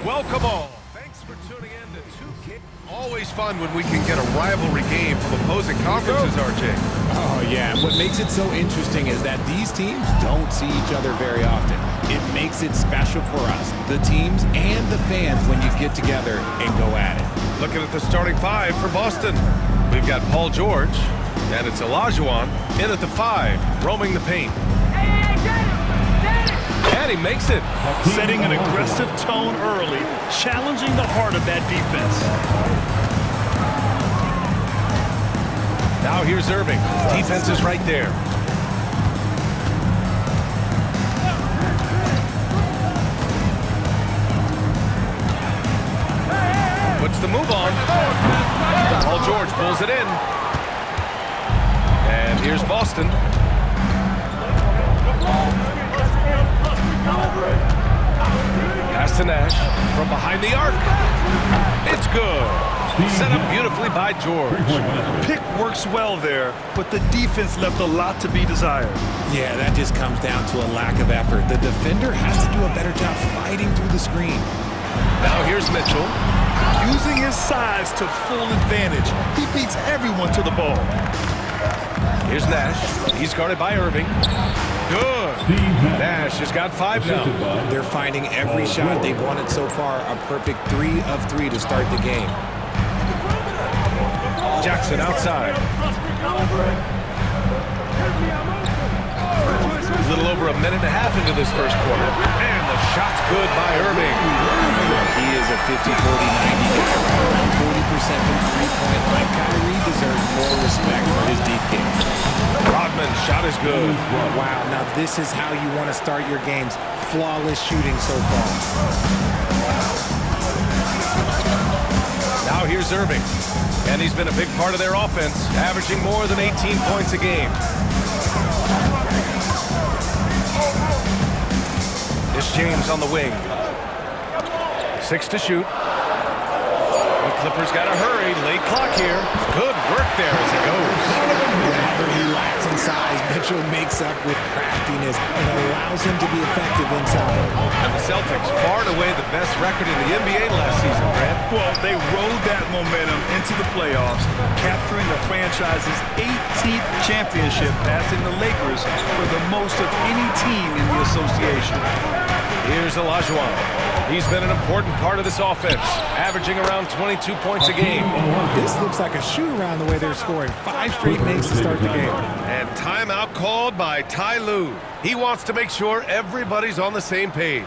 Welcome all. Thanks for tuning in to 2K. Always fun when we can get a rivalry game from opposing conferences, RJ. Oh, yeah. What makes it so interesting is that these teams don't see each other very often. It makes it special for us, the teams and the fans, when you get together and go at it. Looking at the starting five for Boston. We've got Paul George, and it's Olajuwon in at the 5, roaming the paint. And he makes it. Setting an aggressive tone early, challenging the heart of that defense. Now here's Irving. Defense is right there. Puts the move on. Paul George pulls it in. And here's Boston. Pass to Nash from behind the arc. It's good. Set up beautifully by George. Pick works well there, but the defense left a lot to be desired. Yeah, that just comes down to a lack of effort. The defender has to do a better job fighting through the screen. Now here's Mitchell. Using his size to full advantage. He beats everyone to the ball. Here's Nash. He's guarded by Irving. Good. Nash has got 5 now. They're finding every shot they've wanted so far a perfect 3 of 3 to start the game. Jackson outside. A little over a minute and a half into this first quarter. And the shot's good by Irving. He is a 50-40-90 guy, right around 40% from three-point line. Kyrie deserves more respect for his deep game. Rodman, shot is good. Wow, now this is how you want to start your games. Flawless shooting so far. Now here's Irving. And he's been a big part of their offense, averaging more than 18 points a game. It's James on the wing. 6 to shoot. The Clippers got to hurry. Late clock here. Good work there as it goes. Whenever he lacks in size, Mitchell makes up with craftiness and allows him to be effective inside. And the Celtics far and away the best record in the NBA last season, Grant. Well, they rode that momentum into the playoffs, capturing the franchise's 18th championship, passing the Lakers for the most of any team in the association. Here's Olajuwon. He's been an important part of this offense, averaging around 22 points a game. This looks like a shoot-around the way they're scoring. 5 straight makes to start the game. And timeout called by Ty Lue. He wants to make sure everybody's on the same page.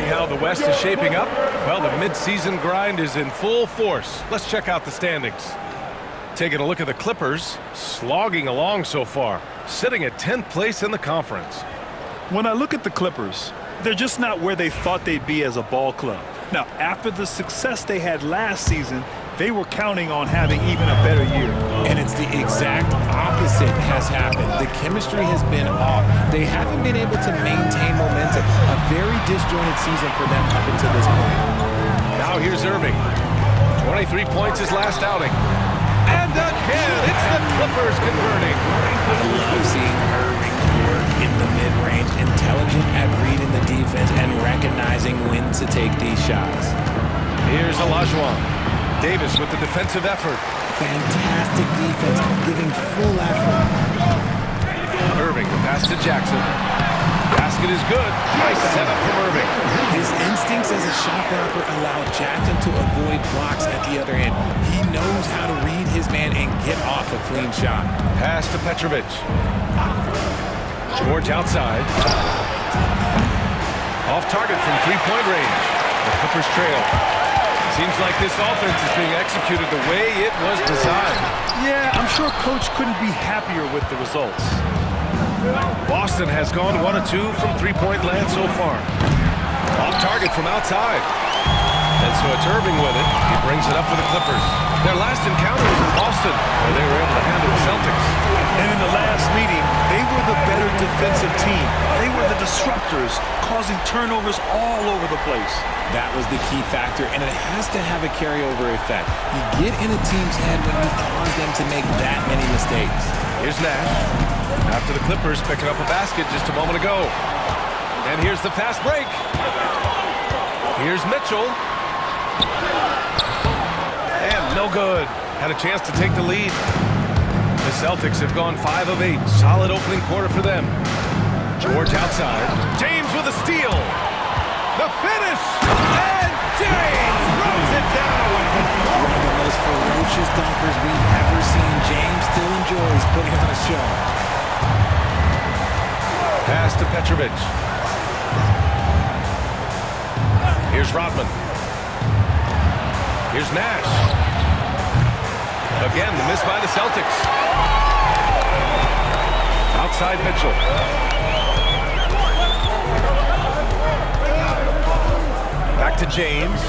How the West is shaping up? Well, the midseason grind is in full force. Let's check out the standings. Taking a look at the Clippers, slogging along so far, sitting at 10th place in the conference. When I look at the Clippers, they're just not where they thought they'd be as a ball club. Now, after the success they had last season, they were counting on having even a better year. And it's the exact opposite has happened. The chemistry has been off. They haven't been able to maintain momentum. A very disjointed season for them up until this point. Now here's Irving. 23 points his last outing. And again, it's the Clippers converting. I love take these shots. Here's Olajuwon. Davis with the defensive effort. Fantastic defense, giving full effort. Irving, the pass to Jackson. Basket is good. Nice setup from Irving. His instincts as a shot blocker allow Jackson to avoid blocks at the other end. He knows how to read his man and get off a clean shot. Pass to Petrovic. George outside. Off target from three-point range. The Clippers trail. Seems like this offense is being executed the way it was designed. Yeah, I'm sure Coach couldn't be happier with the results. Boston has gone 1 of 2 from three-point land so far. Off target from outside. And so it's Irving with it. He brings it up for the Clippers. Their last encounter was in Boston, where they were able to handle the Celtics. And in the last meeting, they were the better defensive team. They were the disruptors, causing turnovers all over the place. That was the key factor, and it has to have a carryover effect. You get in a team's head when you cause them to make that many mistakes. Here's Nash. After the Clippers picking up a basket just a moment ago. And here's the fast break. Here's Mitchell. And no good. Had a chance to take the lead. The Celtics have gone 5 of 8. Solid opening quarter for them. George outside. James with a steal. The finish. And James throws it down. One of the most ferocious dunkers we've ever seen. James still enjoys putting on a show. Pass to Petrovic. Here's Rodman. Here's Nash. Again, the miss by the Celtics. Outside Mitchell. Back to James.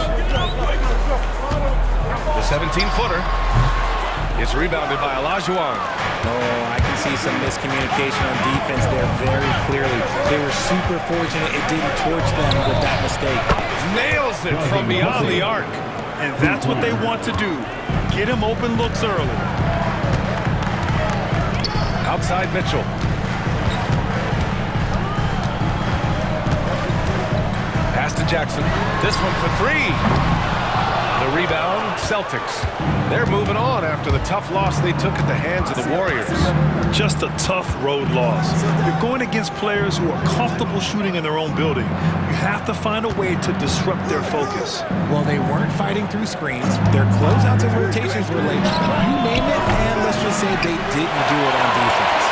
The 17-footer. It's rebounded by Olajuwon. Oh, I can see some miscommunication on defense there very clearly. They were super fortunate it didn't torch them with that mistake. Nails it from beyond the arc. And that's what they want to do. Get him open looks early. Outside Mitchell. Pass to Jackson. This one for 3. The rebound, Celtics. They're moving on after the tough loss they took at the hands of the Warriors. Just a tough road loss. You're going against players who are comfortable shooting in their own building. You have to find a way to disrupt their focus. Well, they weren't fighting through screens. Their closeouts and rotations were late. You name it, and let's just say they didn't do it on defense.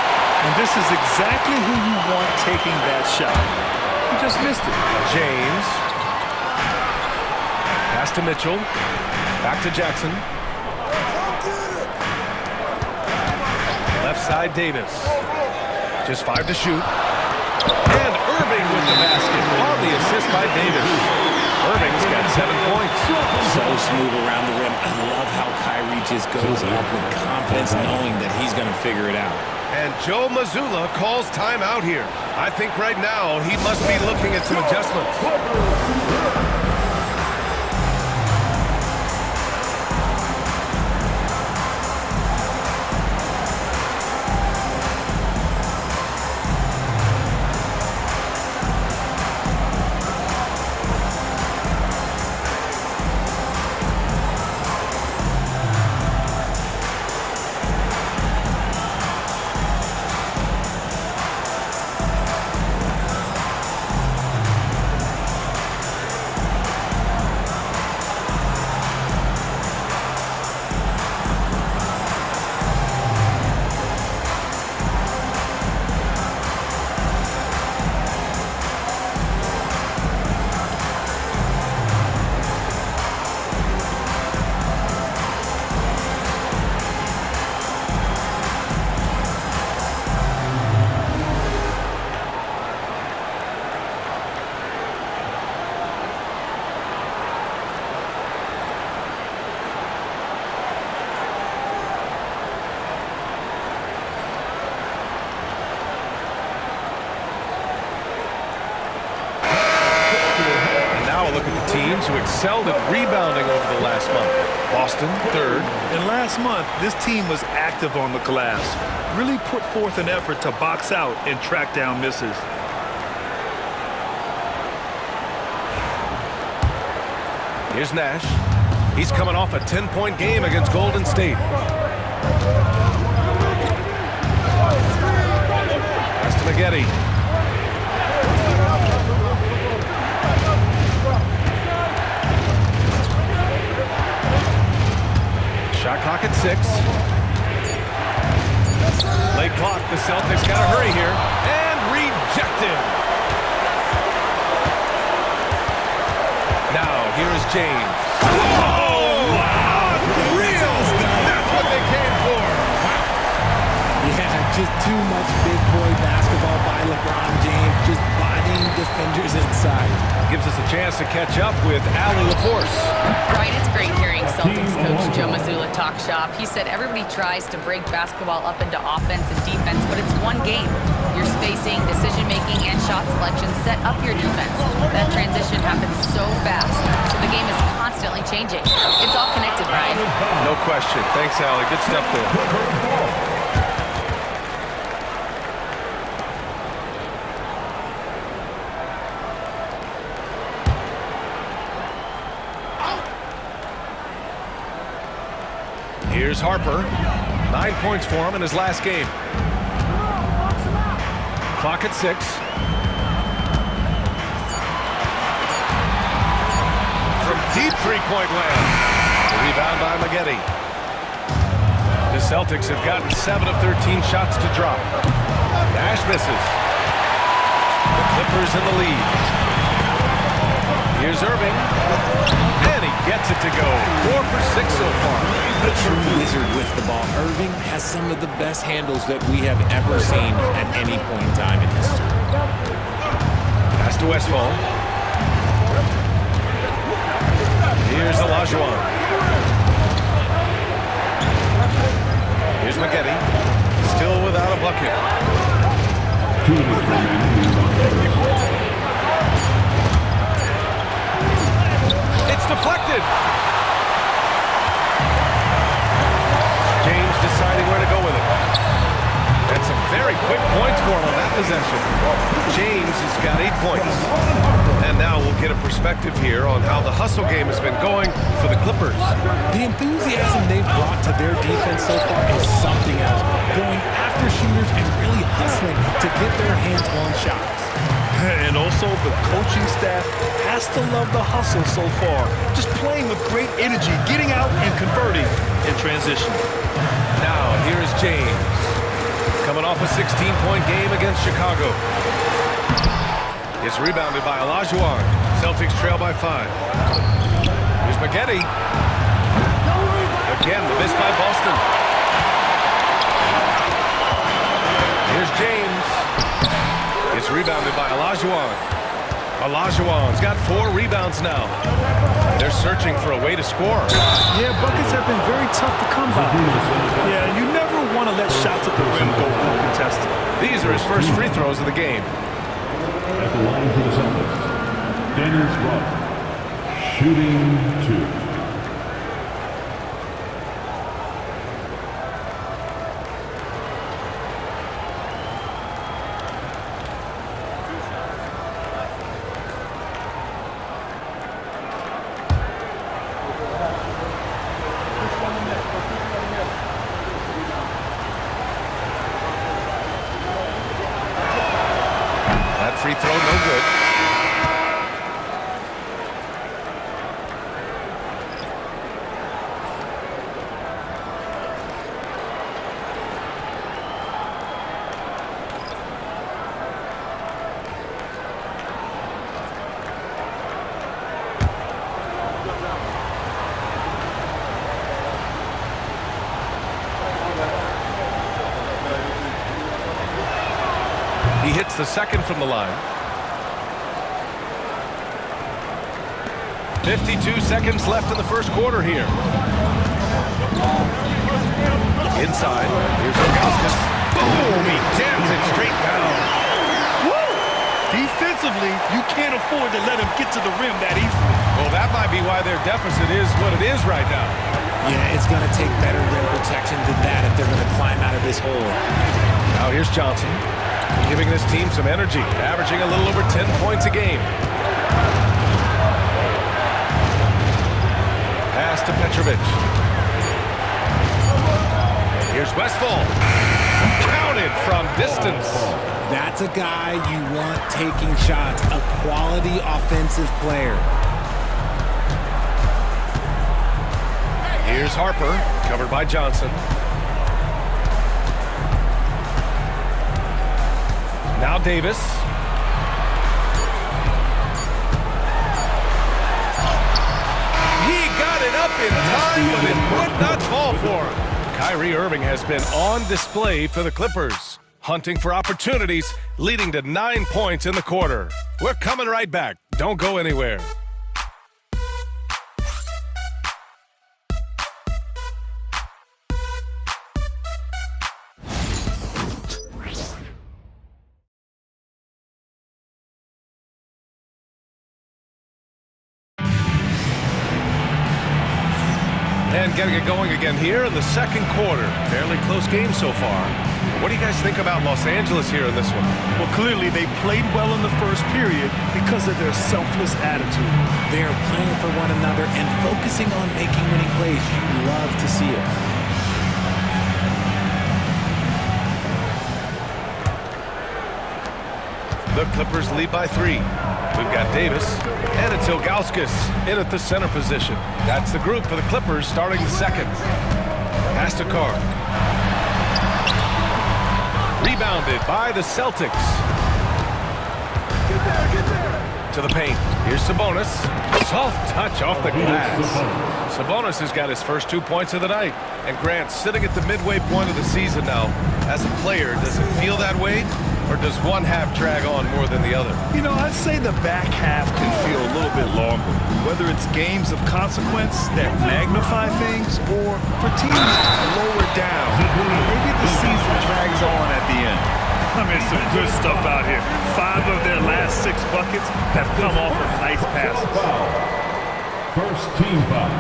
And this is exactly who you want taking that shot. You just missed it. James. Pass to Mitchell. Back to Jackson. Left side Davis. Just 5 to shoot. And Irving with the basket on the assist by Davis. Irving's got 7 points. So smooth around the rim. I love how Kyrie just goes up with confidence knowing that he's going to figure it out. And Joe Mazzulla calls timeout here. I think right now he must be looking at some adjustments. Teams who excelled at rebounding over the last month. Boston, 3rd. And last month, this team was active on the glass. Really put forth an effort to box out and track down misses. Here's Nash. He's coming off a 10-point game against Golden State. Pass to Maggette. Shot clock at 6. Late clock. The Celtics got to hurry here. And rejected. Now, here is James. Oh, real! That's what they came for. Yeah, just too much big boy basketball by LeBron James, just bodying defenders inside. Gives us a chance to catch up with Allie LaForce. Right, it's great hearing Celtics coach Joe Mazzulla talk shop. He said everybody tries to break basketball up into offense and defense, but it's one game. Your spacing, decision-making, and shot selection set up your defense. That transition happens so fast, so the game is constantly changing. It's all connected, Brian. No question. Thanks, Allie. Good stuff there. Here's Harper. 9 points for him in his last game. Clock at 6. From deep three-point land. The rebound by Maggette. The Celtics have gotten 7 of 13 shots to drop. Nash misses. The Clippers in the lead. Here's Irving. And he gets it to go. 4 for 6 so far. A true wizard with the ball. Irving has some of the best handles that we have ever seen at any point in time in history. Pass to Westphal. Here's Olajuwon. Here's Maggette. Still without a bucket. It's deflected. James deciding where to go with it. And some very quick points for him on that possession. James has got 8 points. And now we'll get a perspective here on how the hustle game has been going for the Clippers. The enthusiasm they've brought to their defense so far is something else. Going after shooters and really hustling to get their hands on shots. And also, the coaching staff has to love the hustle so far. Just playing with great energy, getting out and converting in transition. Now, here is James. Coming off a 16-point game against Chicago. It's rebounded by Olajuwon. Celtics trail by 5. Here's Maggette. Again, the miss by Boston. Here's James. It's rebounded by Olajuwon. Olajuwon's got 4 rebounds now. They're searching for a way to score. Yeah, buckets have been very tough to come by. Yeah, you never want to let shots at the rim go uncontested. These are his first free throws of the game. At the line for the Celtics, Dennis Rodman, shooting 2. Free throw, no good. He hits the second from the line. 52 seconds left in the first quarter here. Inside. Here's Ilgauskas. Boom! He jams it straight down. Woo! Defensively, you can't afford to let him get to the rim that easily. Well, that might be why their deficit is what it is right now. Yeah, it's going to take better rim protection than that if they're going to climb out of this hole. Now here's Johnson, giving this team some energy, averaging a little over 10 points a game. Pass to Petrovic. Here's Westphal. Counted from distance. That's a guy you want taking shots, a quality offensive player. Here's Harper, covered by Johnson. Now Davis. He got it up in time, but it would not fall for him. Kyrie Irving has been on display for the Clippers, hunting for opportunities, leading to 9 points in the quarter. We're coming right back. Don't go anywhere. And getting it going again here in the second quarter. Fairly close game so far. What do you guys think about Los Angeles here in this one? Well, clearly they played well in the first period because of their selfless attitude. They are playing for one another and focusing on making winning plays. You love to see it. The Clippers lead by 3. We've got Davis, and it's Ilgauskas in at the center position. That's the group for the Clippers starting the second. Pass to Carr. Rebounded by the Celtics. To the paint. Here's Sabonis. Soft touch off the glass. Sabonis has got his first 2 points of the night. And Grant, sitting at the midway point of the season now, as a player, does it feel that way? Or does one half drag on more than the other? You know, I'd say the back half can feel a little bit longer. Whether it's games of consequence that magnify things or for teams lower down, maybe the season drags on at the end. I mean, some good stuff out here. 5 of their last 6 buckets have come off of nice passes. First team foul.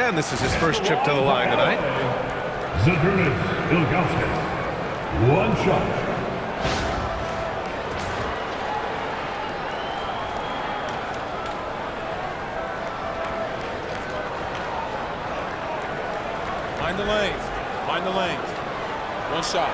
And this is his first trip to the line tonight. Zydrunas Ilgauskas. One shot. Mind the lanes. Mind the lanes. One shot.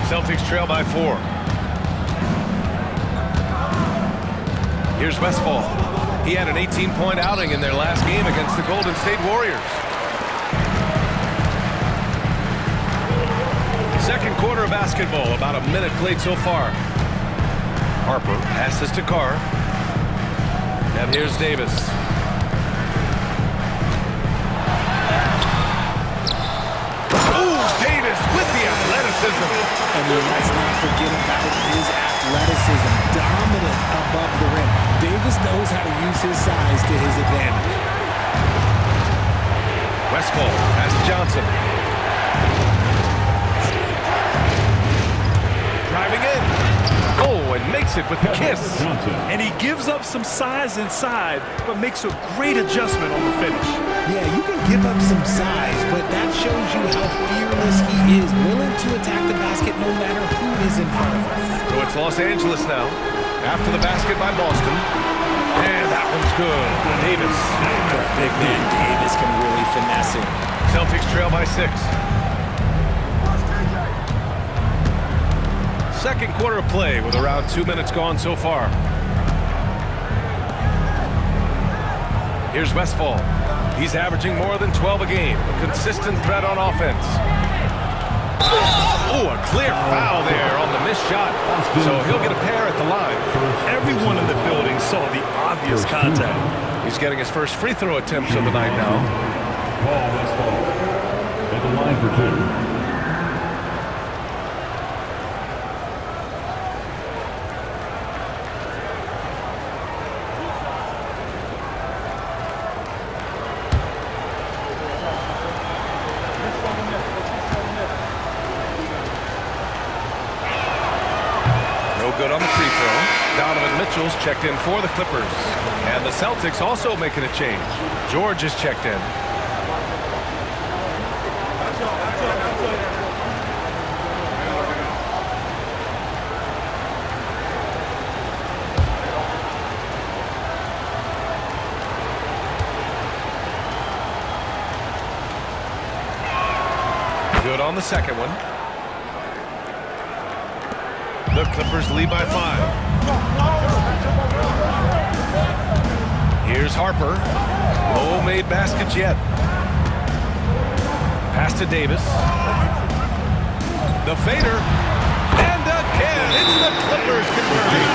Celtics trail by 4. Here's Westphal. He had an 18-point outing in their last game against the Golden State Warriors. Second quarter of basketball, about a minute played so far. Harper passes to Carr. And here's Davis. Ooh, Davis with the athleticism. And let's not forget about his athleticism. Dominant above the rim. Davis knows how to use his size to his advantage. Westphal pass to Johnson. Driving in. Oh, and makes it with the kiss. And he gives up some size inside, but makes a great adjustment on the finish. Yeah, you can give up some size, but that shows you how fearless he is, willing to attack the basket no matter who is in front of him. So it's Los Angeles now. After the basket by Boston. And that one's good. Davis. For a big man, Davis can really finesse it. Celtics trail by 6. Second quarter of play with around 2 minutes gone so far. Here's Westphal. He's averaging more than 12 a game. A consistent threat on offense. Oh, a clear foul there on the missed shot. So he'll get a pair at the line. Everyone in the building saw the obvious contact. He's getting his first free throw attempts of the night now. Paul Westphal at the line for 2. good on the free throw. Donovan Mitchell's checked in for the Clippers. And the Celtics also making a change. George is checked in. Good on the second one. The Clippers lead by 5. Here's Harper. No made baskets yet. Pass to Davis. The fader. And again, it's the Clippers converting.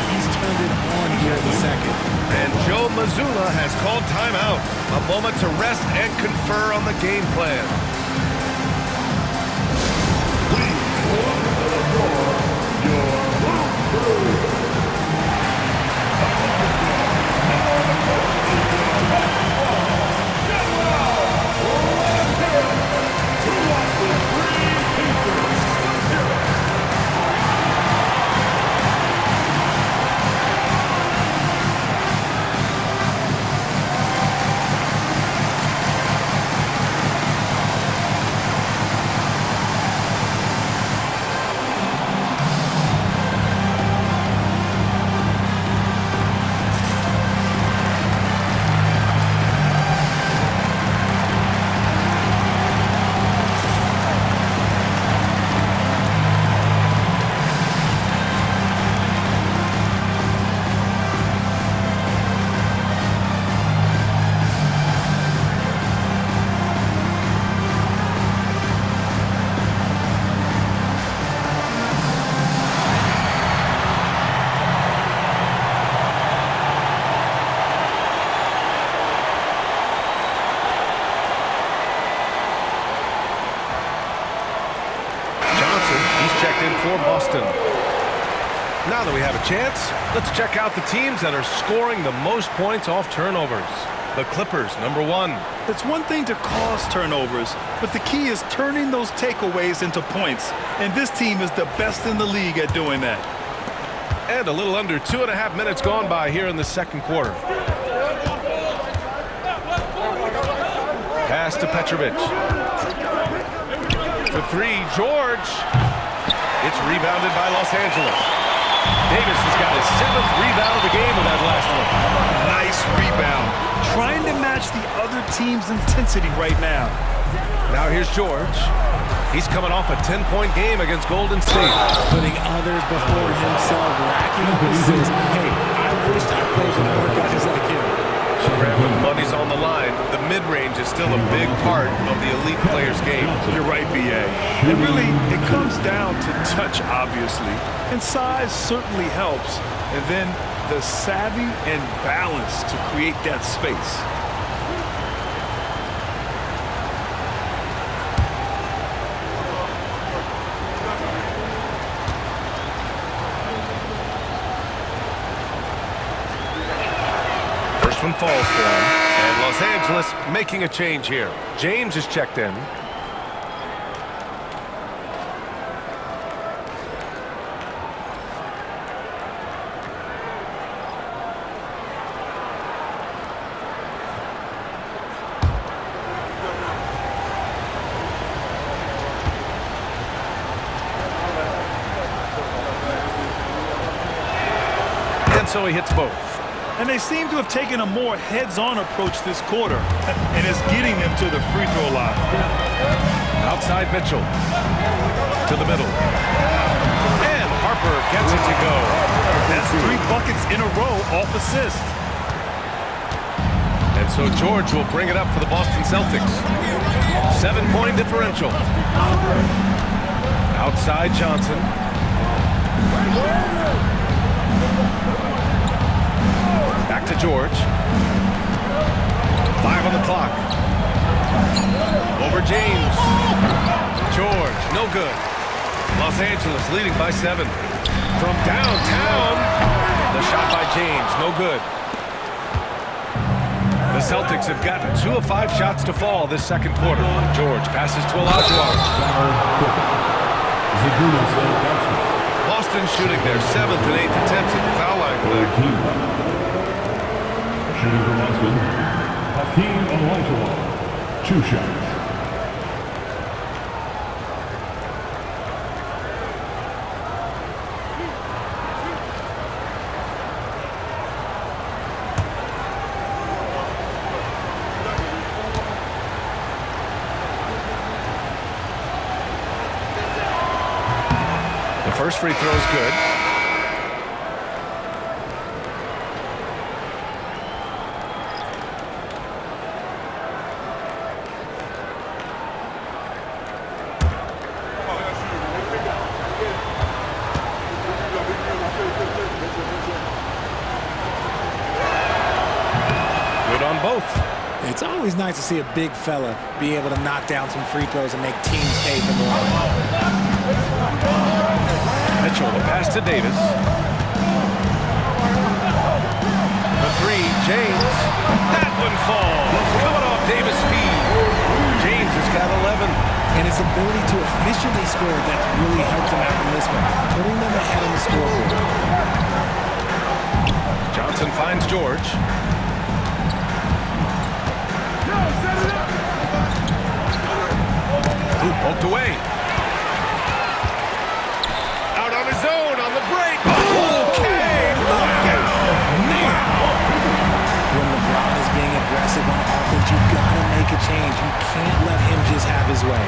He's turned it on here in the second. And Joe Mazzulla has called timeout. A moment to rest and confer on the game plan. For Boston. Now that we have a chance, let's check out the teams that are scoring the most points off turnovers. The Clippers, number 1. It's one thing to cause turnovers, but the key is turning those takeaways into points. And this team is the best in the league at doing that. And a little under 2.5 minutes gone by here in the second quarter. Pass to Petrovic. For 3, George. It's rebounded by Los Angeles. Davis has got his 7th rebound of the game with that last one. Nice rebound. Trying to match the other team's intensity right now. Now here's George. He's coming off a 10-point game against Golden State. Putting others before himself, racking up assists. Hey, I wish I played with more guys like him. When money's on the line, the mid-range is still a big part of the elite player's game. You're right, B.A. And really, it comes down to touch, obviously. And size certainly helps. And then the savvy and balance to create that space. One falls for him, and Los Angeles making a change here. James is checked in. And so he hits both. And they seem to have taken a more heads-on approach this quarter, and it's getting them to the free throw line. Outside Mitchell. To the middle. And Harper gets it to go. That's 3 buckets in a row off assist. And so George will bring it up for the Boston Celtics. 7-point differential. Outside Johnson. Back to George. 5 on the clock. Over James. George, no good. Los Angeles leading by 7. From downtown, the shot by James, no good. The Celtics have gotten 2 of 5 shots to fall this second quarter. George passes to Olajuwon. Zagunas Ilgauskas. Boston shooting their 7th and 8th attempts at the foul line today. Shooting for Boston, Hakeem Olajuwon. 2 shots. The first free throw is good. Good on both. It's always nice to see a big fella be able to knock down some free throws and make teams pay for more. Mitchell, the pass to Davis. The three, James. That one falls. Coming off Davis' feet. James has got 11. And his ability to efficiently score, that's really helped him out in this one, putting them ahead on the scoreboard. Johnson finds George. Ooh, poked away. Out on his own on the break. Okay, look out now. When LeBron is being aggressive on offense, you gotta make a change. You can't let him just have his way.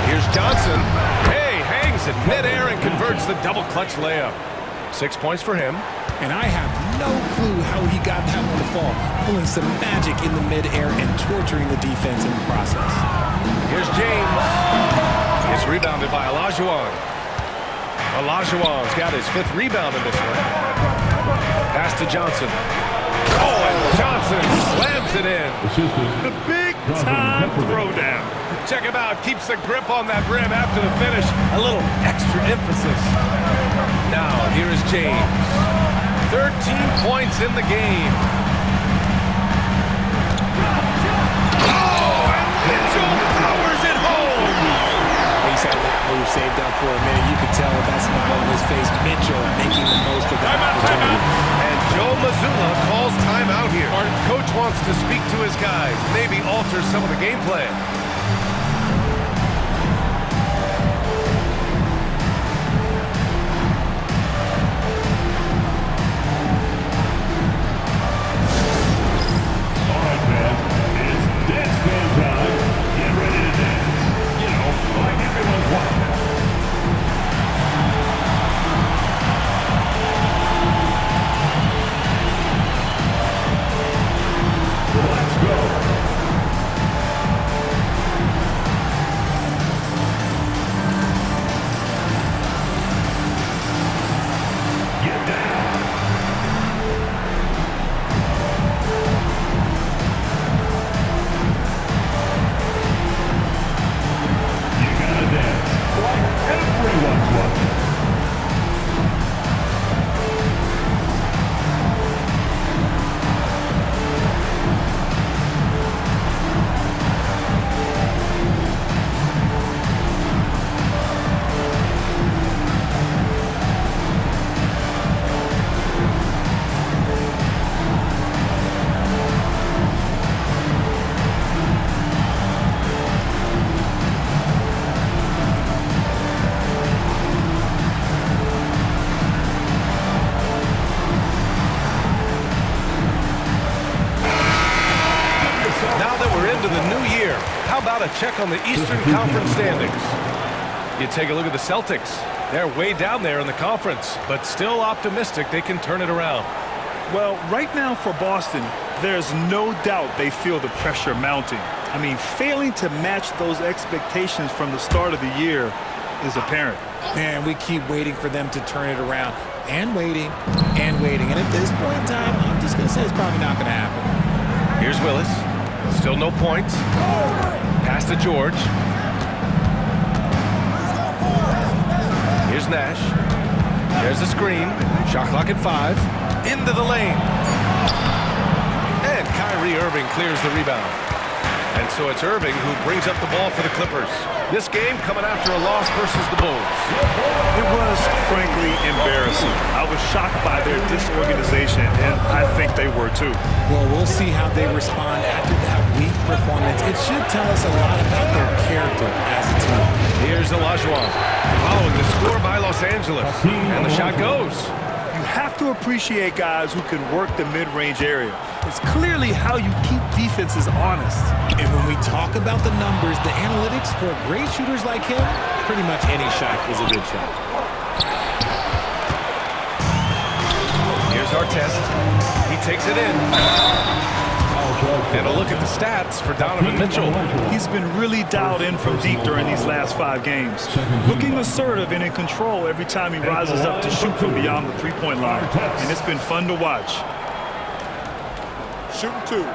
Here's Johnson. Hey, hangs in midair and converts the double clutch layup. 6 points for him. And I have no clue how he got that one to fall, pulling some magic in the midair and torturing the defense in the process. Here's James. It's rebounded by Olajuwon. Olajuwon's got his 5th rebound in this one. Pass to Johnson. Oh, and Johnson slams it in. Assistant. The big-time throwdown. Check him out. Keeps the grip on that rim after the finish. A little extra emphasis. Now, here is James. 13 points in the game. Oh, and Mitchell powers it home. He's had that move saved up for a minute. You could tell with that smile on his face. Mitchell making the most of that opportunity. And Joe Mazzulla calls timeout here. Coach wants to speak to his guys, maybe alter some of the game plan. A check on the Eastern Conference standings. You take a look at the Celtics. They're way down there in the conference, but still optimistic they can turn it around. Well, right now for Boston, there's no doubt they feel the pressure mounting. I mean, failing to match those expectations from the start of the year is apparent. Man, we keep waiting for them to turn it around. And waiting, and waiting. And at this point in time, I'm just going to say it's probably not going to happen. Here's Willis. Still no points. Pass to George. Here's Nash. There's the screen. Shot clock at 5. Into the lane. And Kyrie Irving clears the rebound. And so it's Irving who brings up the ball for the Clippers. This game coming after a loss versus the Bulls. It was, frankly, embarrassing. I was shocked by their disorganization, and I think they were too. Well, we'll see how they respond after that weak performance. It should tell us a lot about their character as a team. Here's Olajuwon following the score by Los Angeles. And the shot goes. You have to appreciate guys who can work the mid-range area. It's clearly how you keep defenses honest. And when we talk about the numbers, the analytics for great shooters like him, pretty much any shot is a good shot. Here's Artest. He takes it in. And a look at the stats for Donovan Mitchell. He's been really dialed in from deep during these last 5 games. Looking assertive and in control every time he rises up to shoot from beyond the three-point line. And it's been fun to watch. Shooting 2.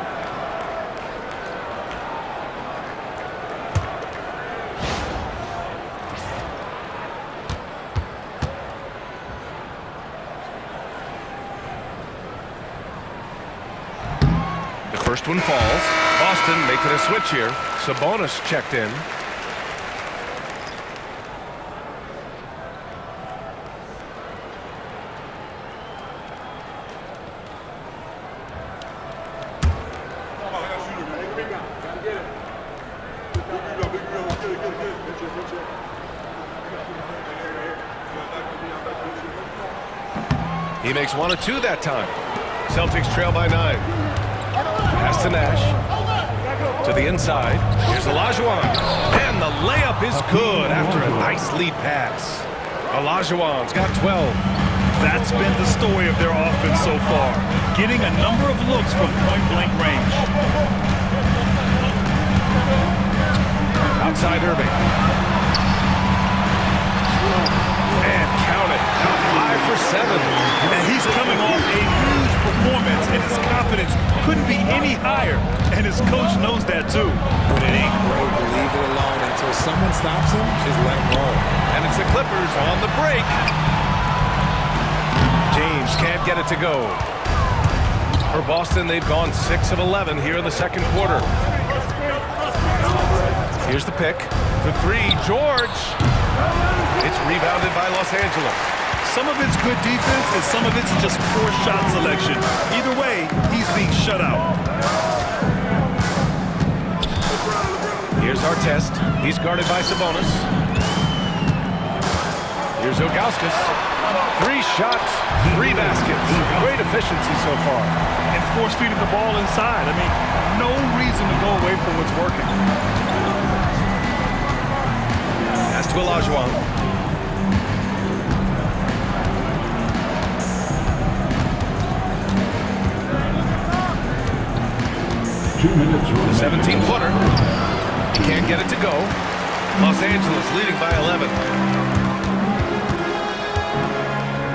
First one falls. Boston making a switch here. Sabonis checked in. He makes 1 of 2 that time. Celtics trail by 9. Pass to Nash. To the inside. Here's Olajuwon. And the layup is good after a nice lead pass. Olajuwon's got 12. That's been the story of their offense so far. Getting a number of looks from point-blank range. Outside Irving. And count it. Now 5 for 7. And he's coming off a huge performance, and his confidence couldn't be any higher. And his coach knows that too. When it ain't broke, leave it alone until someone stops him. Just let him roll. And it's the Clippers on the break. James can't get it to go. For Boston, they've gone 6 of 11 here in the second quarter. Here's the pick for 3. George. It's rebounded by Los Angeles. Some of it's good defense, and some of it's just poor shot selection. Either way, he's being shut out. Here's Artest. He's guarded by Sabonis. Here's Ilgauskas. 3 shots, 3 baskets. Great efficiency so far. And force-feeding the ball inside. I mean, no reason to go away from what's working. Pass to Olajuwon. 2 minutes remaining. The 17-footer. He can't get it to go. Los Angeles leading by 11.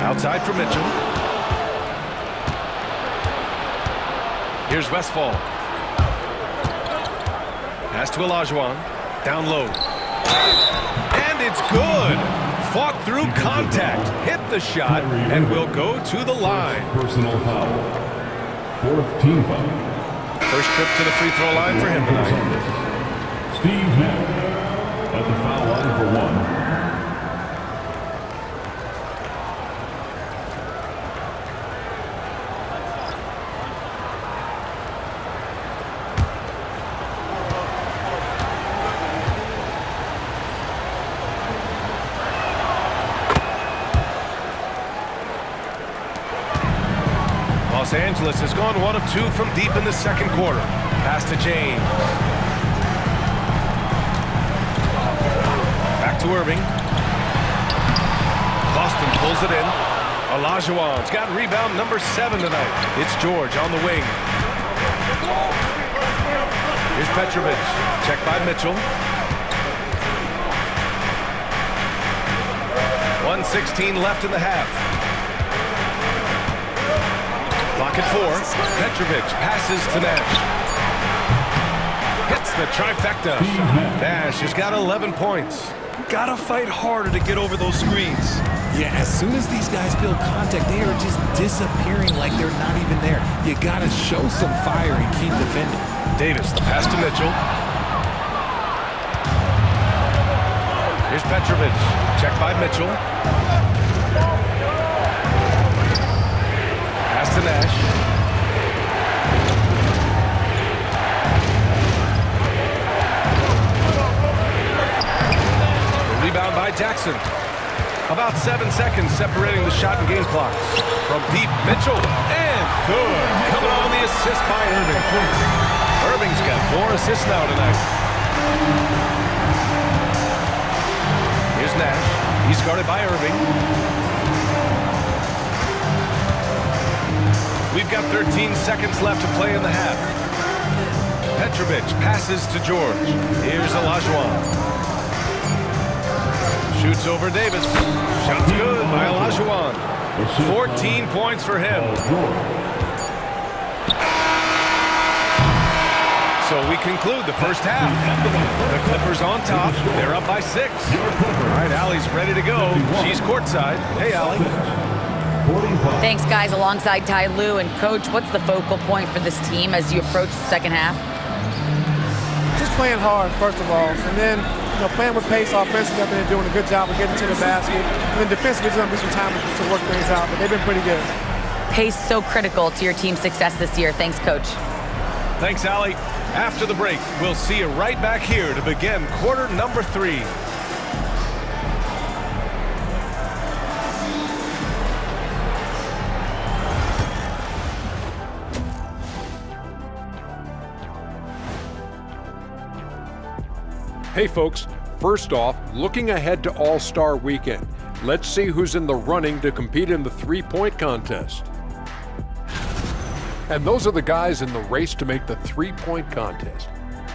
Outside for Mitchell. Here's Westphal. Pass to Olajuwon. Down low. And it's good. Fought through contact. Hit the shot and will go to the line. Personal foul. 4th team foul. First trip to the free throw line for him tonight. Steve Nash at the foul line for 1. Los Angeles has gone 1 of 2 from deep in the second quarter. Pass to James. Back to Irving. Boston pulls it in. Olajuwon's got rebound number 7 tonight. It's George on the wing. Here's Petrovic. Checked by Mitchell. 1:16 left in the half. Clock at 4. Petrovic passes to Nash. Hits the trifecta. Nash has got 11 points. Gotta fight harder to get over those screens. Yeah, as soon as these guys feel contact, they are just disappearing like they're not even there. You gotta show some fire and keep defending. Davis, the pass to Mitchell. Here's Petrovic. Check by Mitchell. Pass to Nash. The rebound by Jackson. About 7 seconds separating the shot and game clocks. From deep, Mitchell. And good. Coming on the assist by Irving. Irving's got 4 assists now tonight. Here's Nash. He's guarded by Irving. We've got 13 seconds left to play in the half. Petrovic passes to George. Here's Olajuwon. Shoots over Davis. Shot's good by Olajuwon. 14 points for him. So we conclude the first half. The Clippers on top. They're up by 6. All right, Allie's ready to go. She's courtside. Hey, Allie. Thanks, guys. Alongside Ty Lue and Coach, what's the focal point for this team as you approach the second half? Just playing hard, first of all, and then playing with pace offensively. I think they're doing a good job of getting to the basket. And then defensively, there's going to be some time to work things out, but they've been pretty good. Pace so critical to your team's success this year. Thanks, Coach. Thanks, Allie. After the break, we'll see you right back here to begin quarter number 3. Hey folks, first off, looking ahead to All-Star Weekend, let's see who's in the running to compete in the three-point contest. And those are the guys in the race to make the three-point contest.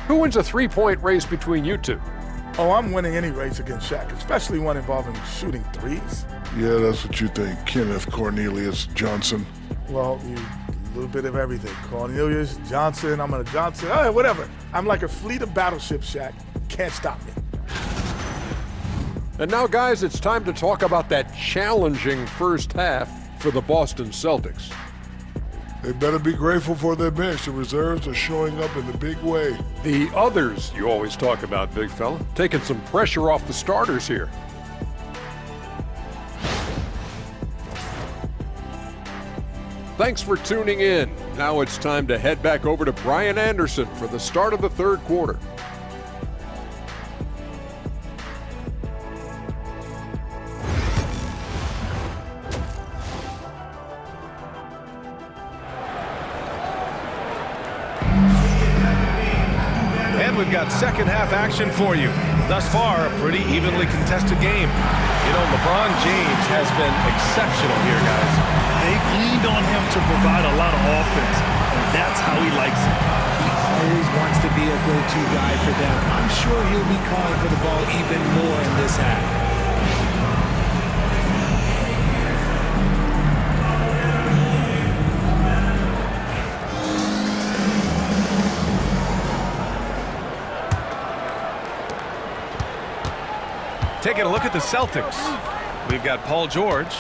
Who wins a three-point race between you two? Oh, I'm winning any race against Shaq, especially one involving shooting threes. Yeah, that's what you think, Kenneth Cornelius Johnson. Well, a little bit of everything. Cornelius, Johnson, I'm a Johnson, whatever. I'm like a fleet of battleships, Shaq. Can't stop me. And now, guys, it's time to talk about that challenging first half for the Boston Celtics. They better be grateful for their bench. The reserves are showing up in a big way. The others you always talk about, big fella, taking some pressure off the starters here. Thanks for tuning in. Now it's time to head back over to Brian Anderson for the start of the third quarter. We've got second half action for you. Thus far, a pretty evenly contested game. You know, LeBron James has been exceptional here, guys. They've leaned on him to provide a lot of offense, and that's how he likes it. He always wants to be a go-to guy for them. I'm sure he'll be calling for the ball even more in this half. Taking a look at the Celtics. We've got Paul George,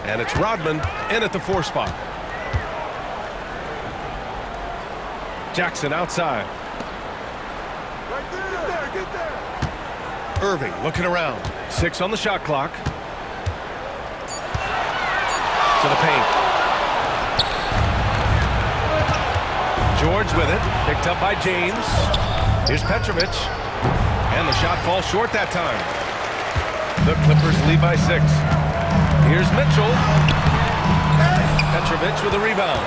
and it's Rodman in at the 4 spot. Jackson outside. Right there, get there. Irving looking around. 6 on the shot clock. To the paint. George with it. Picked up by James. Here's Petrovic. And the shot falls short that time. The Clippers lead by 6. Here's Mitchell. Petrovic with a rebound.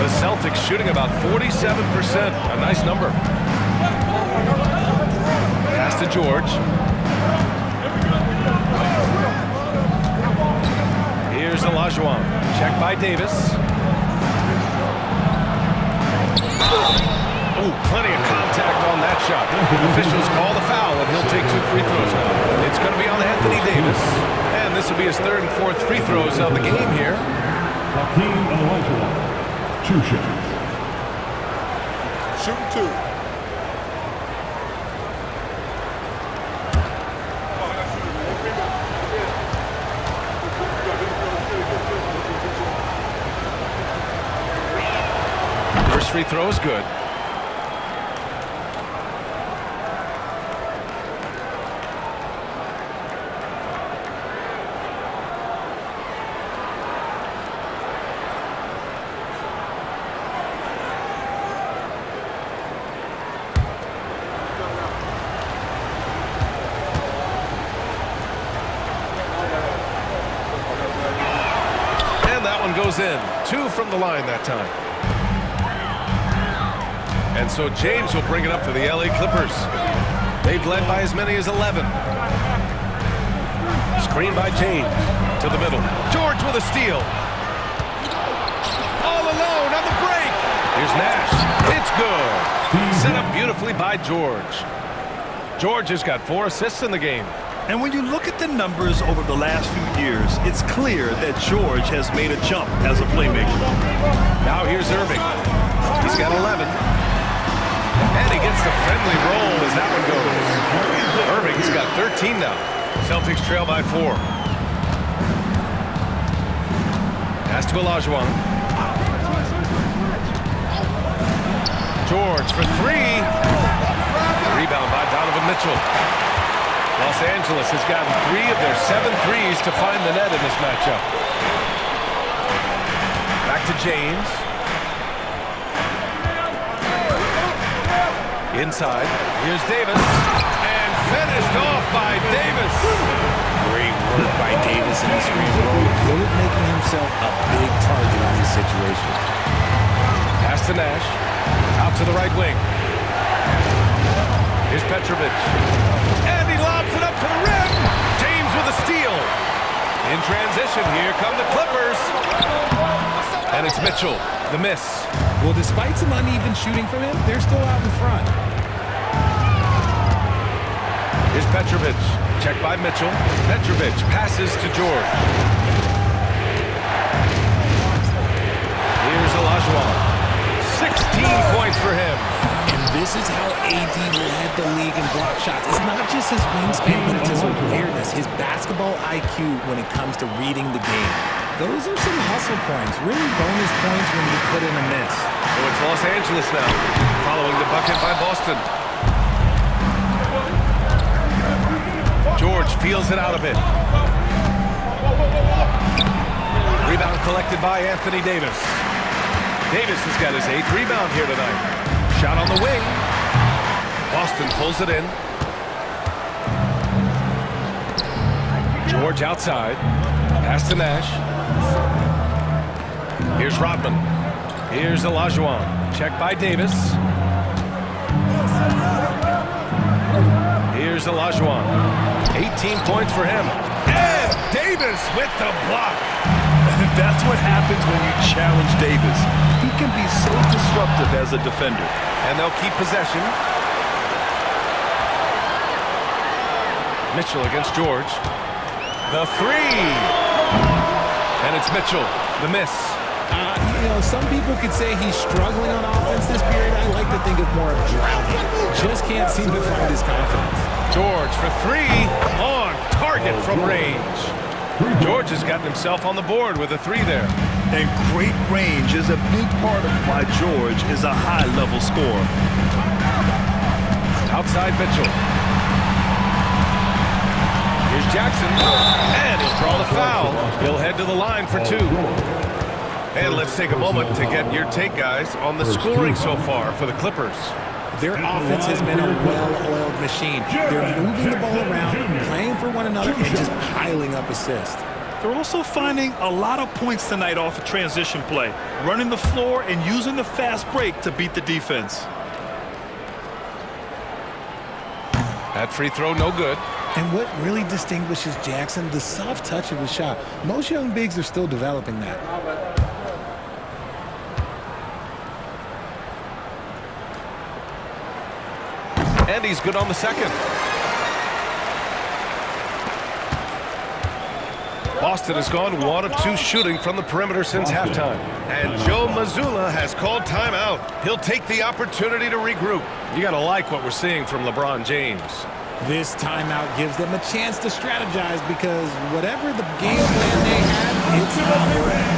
The Celtics shooting about 47%. A nice number. Pass to George. Here's Olajuwon. Check by Davis. Ooh, plenty of contact on that shot. Officials call the foul, and he'll take 2 free throws now. It's going to be on Anthony Davis, and this will be his 3rd and 4th free throws of the game here. Hakeem Olajuwon, 2 shots. Shooting 2. free throw is good. Goes in. 2 from the line that time. And so James will bring it up for the LA Clippers. They've led by as many as 11. Screen by James to the middle. George with a steal. All alone on the break. Here's Nash. It's good. Set up beautifully by George. George has got 4 assists in the game. And when you look at the numbers over the last few years, it's clear that George has made a jump as a playmaker. Now here's Irving. He's got 11. And he gets the friendly roll as that one goes. Irving's got 13 now. Celtics trail by 4. Pass to Olajuwon. George for 3. Rebound by Donovan Mitchell. Los Angeles has gotten 3 of their 7 threes to find the net in this matchup. Back to James. Inside. Here's Davis. And finished off by Davis. Great work by Davis in the screen roll. Good at making himself a big target in these situations. Pass to Nash. Out to the right wing. Here's Petrovic. And he lobs it up to the rim. James with a steal. In transition, here come the Clippers. And it's Mitchell, the miss. Well, despite some uneven shooting from him, they're still out in front. Here's Petrovic. Check by Mitchell. Petrovic passes to George. Here's Olajuwon. 16 points for him. And this is how AD led the league in block shots. It's not just his wingspan, but it's his awareness, his basketball IQ when it comes to reading the game. Those are some hustle points, really bonus points when you put in a miss. So it's Los Angeles now, following the bucket by Boston. George feels it out a bit. Rebound collected by Anthony Davis. Davis has got his 8th rebound here tonight. Shot on the wing. Boston pulls it in. George outside. Pass to Nash. Here's Rodman. Here's Olajuwon. Check by Davis. Here's Olajuwon. 18 points for him. And Davis with the block. That's what happens when you challenge Davis. He can be so disruptive as a defender. And they'll keep possession. Mitchell against George. The 3. And it's Mitchell, the miss. You know, some people could say he's struggling on offense this period. I like to think of more of drowning. Just can't seem to find his confidence. George for 3. On target from range. George has gotten himself on the board with a 3 there. And great range is a big part of why George is a high-level scorer. Outside Mitchell. Here's Jackson. And he'll draw the foul. He'll head to the line for 2. And let's take a moment to get your take, guys, on the scoring so far for the Clippers. Their offense has been a well-oiled machine. They're moving the ball around, playing for one another, and just piling up assists. They're also finding a lot of points tonight off of transition play, running the floor and using the fast break to beat the defense. That free throw, no good. And what really distinguishes Jackson, the soft touch of his shot. Most young bigs are still developing that. And he's good on the second. Boston has gone 1 of 2 shooting from the perimeter since halftime. And Joe Mazzulla has called timeout. He'll take the opportunity to regroup. You got to like what we're seeing from LeBron James. This timeout gives them a chance to strategize because whatever the game plan they had, it's not working.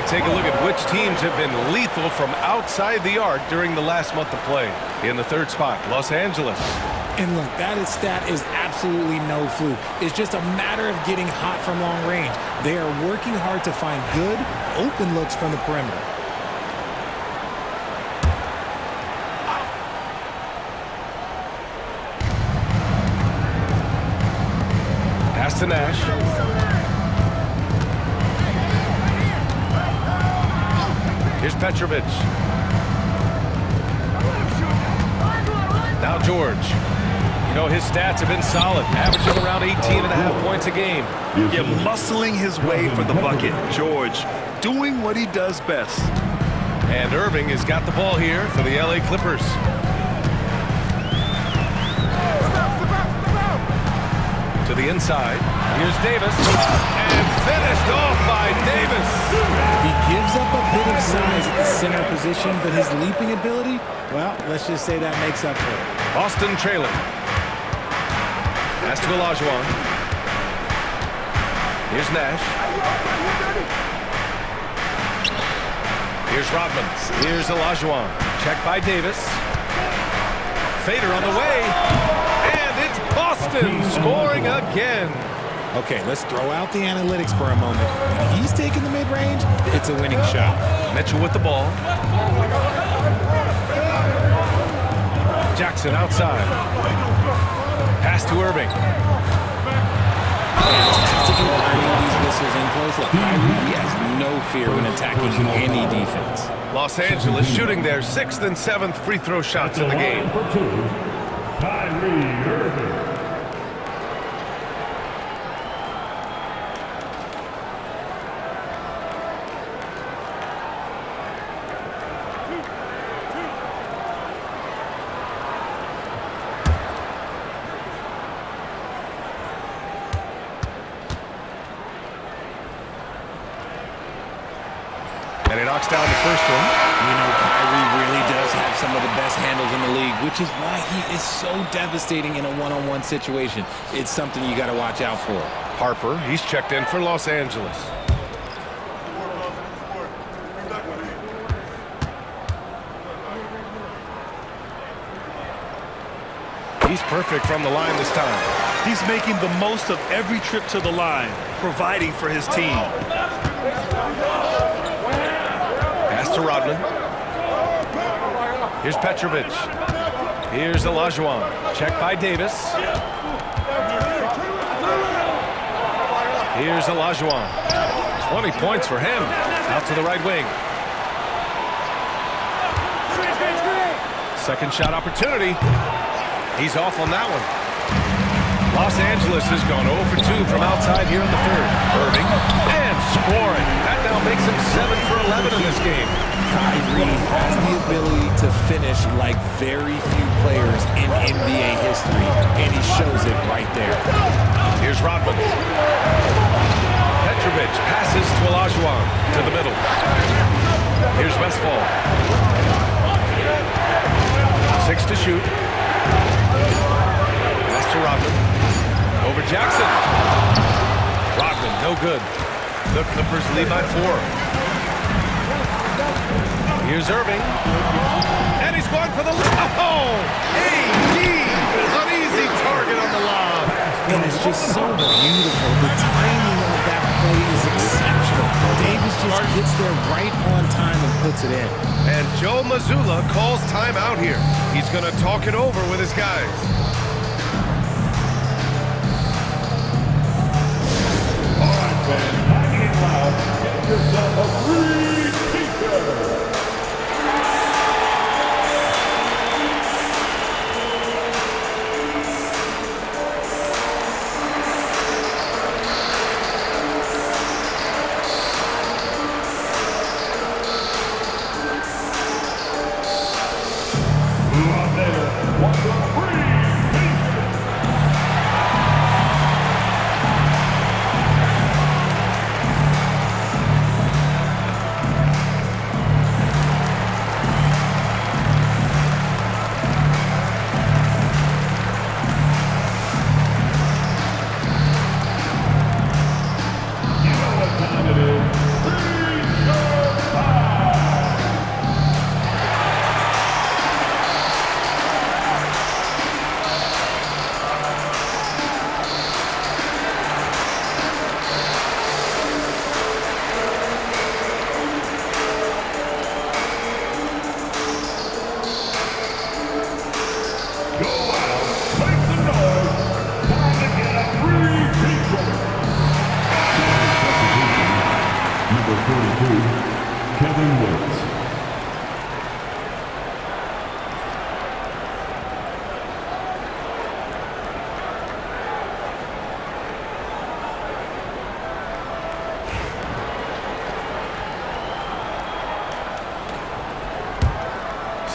take a look at which teams have been lethal from outside the arc during the last month of play. In the third spot, Los Angeles. And look, that stat is absolutely no fluke. It's just a matter of getting hot from long range. They are working hard to find good, open looks from the perimeter. Pass to Nash. Here's Petrovic. Now George. You know, his stats have been solid, averaging around 18.5 points a game. Yeah, muscling his way for the bucket. George doing what he does best. And Irving has got the ball here for the LA Clippers. To the inside. Here's Davis. And finished off by Davis. He gives up a bit of size at the center position, but his leaping ability, well, let's just say that makes up for it. Boston trailing. Pass to Olajuwon. Here's Nash. Here's Rodman. Here's Olajuwon. Check by Davis. Fader on the way. And it's Boston scoring again. Okay, let's throw out the analytics for a moment. When he's taking the mid-range, it's a winning shot. Mitchell with the ball. Jackson outside. Pass to Irving. Fantastic at timing these whistles in close. Look, Kyrie has no fear when attacking any defense. Los Angeles shooting their 6th and 7th free throw shots in the game. For two, Kyrie Irving. And he knocks down the first one. You know, Kyrie really does have some of the best handles in the league, which is why he is so devastating in a one-on-one situation. It's something you got to watch out for. Harper, he's checked in for Los Angeles. He's perfect from the line this time. He's making the most of every trip to the line, providing for his team. Pass to Rodman. Here's Petrovic. Here's Olajuwon. Check by Davis. Here's Olajuwon. 20 points for him. Out to the right wing. Second shot opportunity. He's off on that one. Los Angeles has gone 0 for 2 from outside here in the third. Irving and scoring. That now makes him 7 for 11 in this game. Kyrie has the ability to finish like very few players in NBA history, and he shows it right there. Here's Rodman. Petrovic passes to Olajuwon to the middle. Here's Westphal. 6 to shoot. Pass to Rodman. Over Jackson. Rodman, no good. The Clippers lead by 4. Here's Irving. And he's going for the... Oh! AD! An easy target on the lob. And it's just so beautiful. The timing of that play is exceptional. Davis just gets there right on time and puts it in. And Joe Mazzulla calls timeout here. He's going to talk it over with his guys. Get yourself a free t-shirt.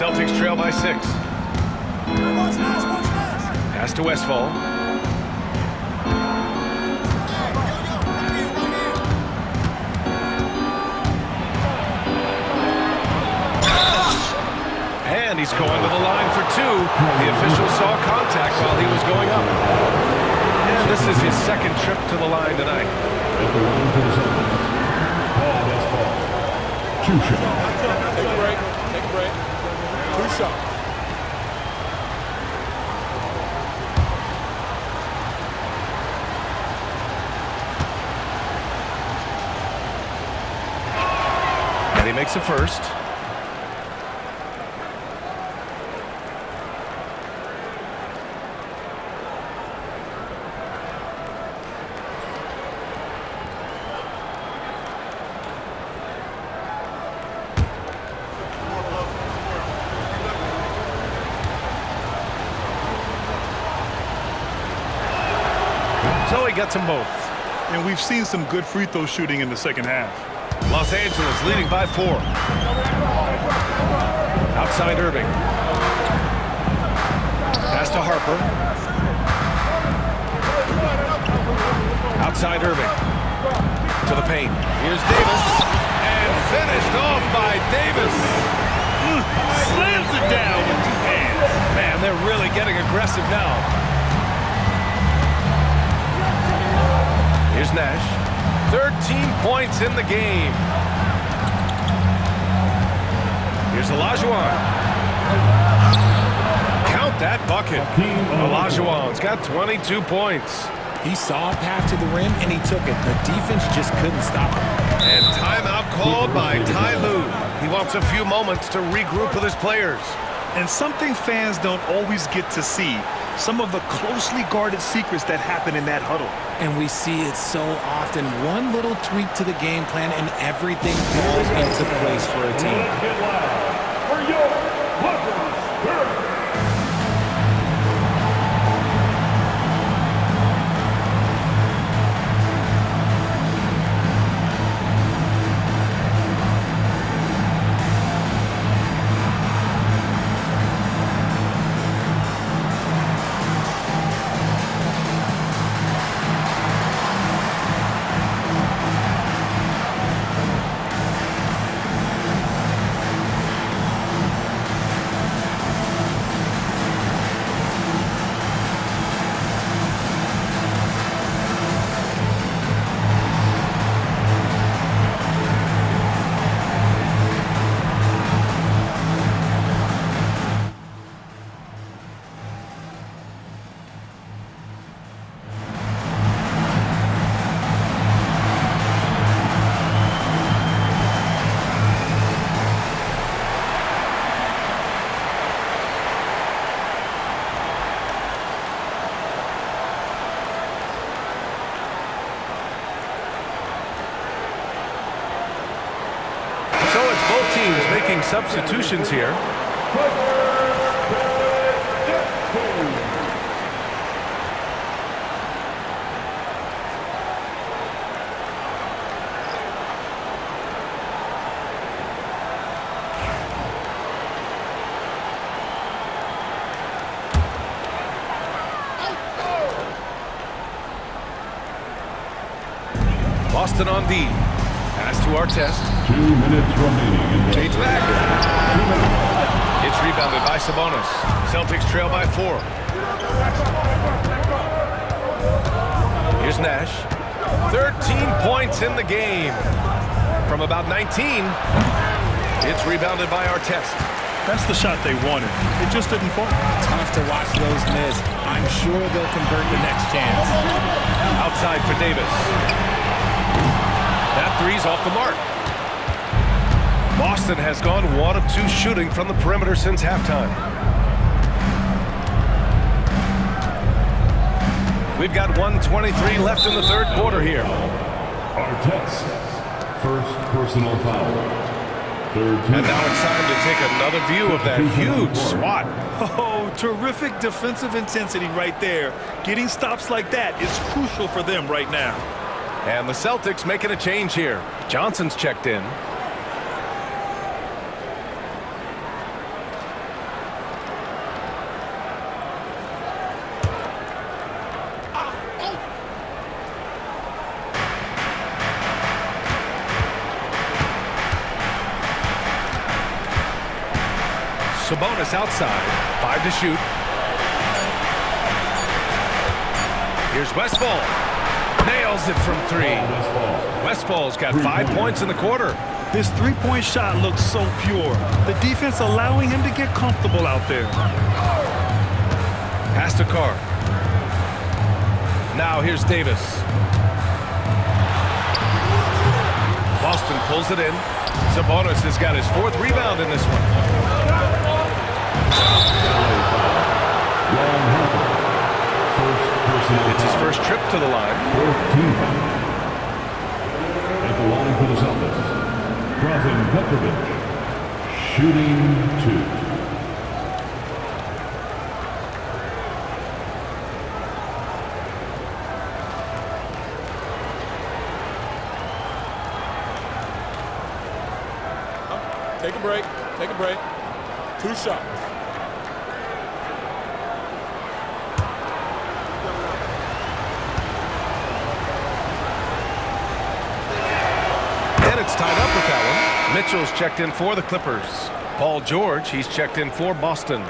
Celtics trail by 6. Pass to Westphal. And he's going to the line for 2. The official saw contact while he was going up. And this is his second trip to the line tonight. At the line for the Celtics, Paul Westphal. 2 shots. Take a break. Take a break. 2 shots. And he makes a first. So he gets them both. And we've seen some good free throw shooting in the second half. Los Angeles leading by 4. Outside Irving. Pass to Harper. Outside Irving. To the paint. Here's Davis. And finished off by Davis. Slams it down with 2 hands. Man, they're really getting aggressive now. Here's Nash. 13 points in the game. Here's Olajuwon. Count that bucket. Olajuwon's got 22 points. He saw a path to the rim, and he took it. The defense just couldn't stop him. And timeout called by Ty Lue. He wants a few moments to regroup with his players. And something fans don't always get to see. Some of the closely guarded secrets that happen in that huddle. And we see it so often. One little tweak to the game plan and everything falls into place for a team. Let's get loud for your Clippers. Making substitutions here. Boston on D. Pass to Artest. 2 minutes remaining. Change back. It's rebounded by Sabonis. Celtics trail by 4. Here's Nash. 13 points in the game. From about 19. It's rebounded by Artest. That's the shot they wanted. It just didn't fall. Tough to watch those miss. I'm sure they'll convert the next chance. Outside for Davis. That three's off the mark. Boston has gone 1 of 2 shooting from the perimeter since halftime. We've got 1:23 left in the third quarter here. Artest, first personal foul. Third team. And now it's time to take another view of that huge swat. Oh, terrific defensive intensity right there. Getting stops like that is crucial for them right now. And the Celtics making a change here. Johnson's checked in. Sabonis outside. 5 to shoot. Here's Westphal. Nails it from 3. Westphal's got 5 points in the quarter. His three-point shot looks so pure. The defense allowing him to get comfortable out there. Pass to Carr. Now here's Davis. Boston pulls it in. Sabonis has got his 4th rebound in this one. It's his first trip to the line. At the line for the Celtics, Drazen Petrovic, shooting 2. Take a break. Take a break. 2 shots. And it's tied up with that one. Mitchell's checked in for the Clippers. Paul George, he's checked in for Boston.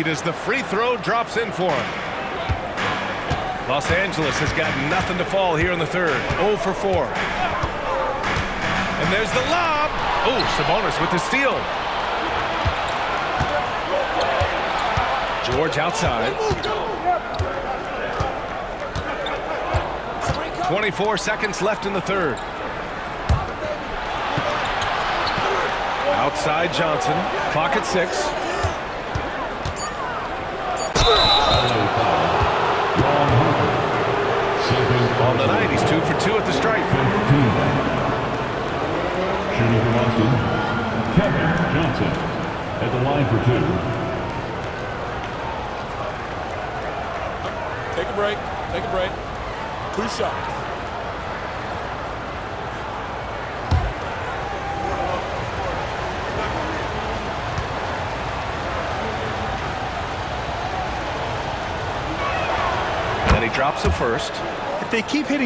As the free throw drops in for him. Los Angeles has got nothing to fall here in the 3rd. 0 for 4. And there's the lob. Oh, Sabonis with the steal. George outside. 24 seconds left in the 3rd. Outside Johnson. Clock at 6. On the night, he's 2 for 2 at the stripe. Shooting for Boston, Kevin Johnson at the line for 2. Take a break. Take a break. 2 shots. He drops it first. If they keep hitting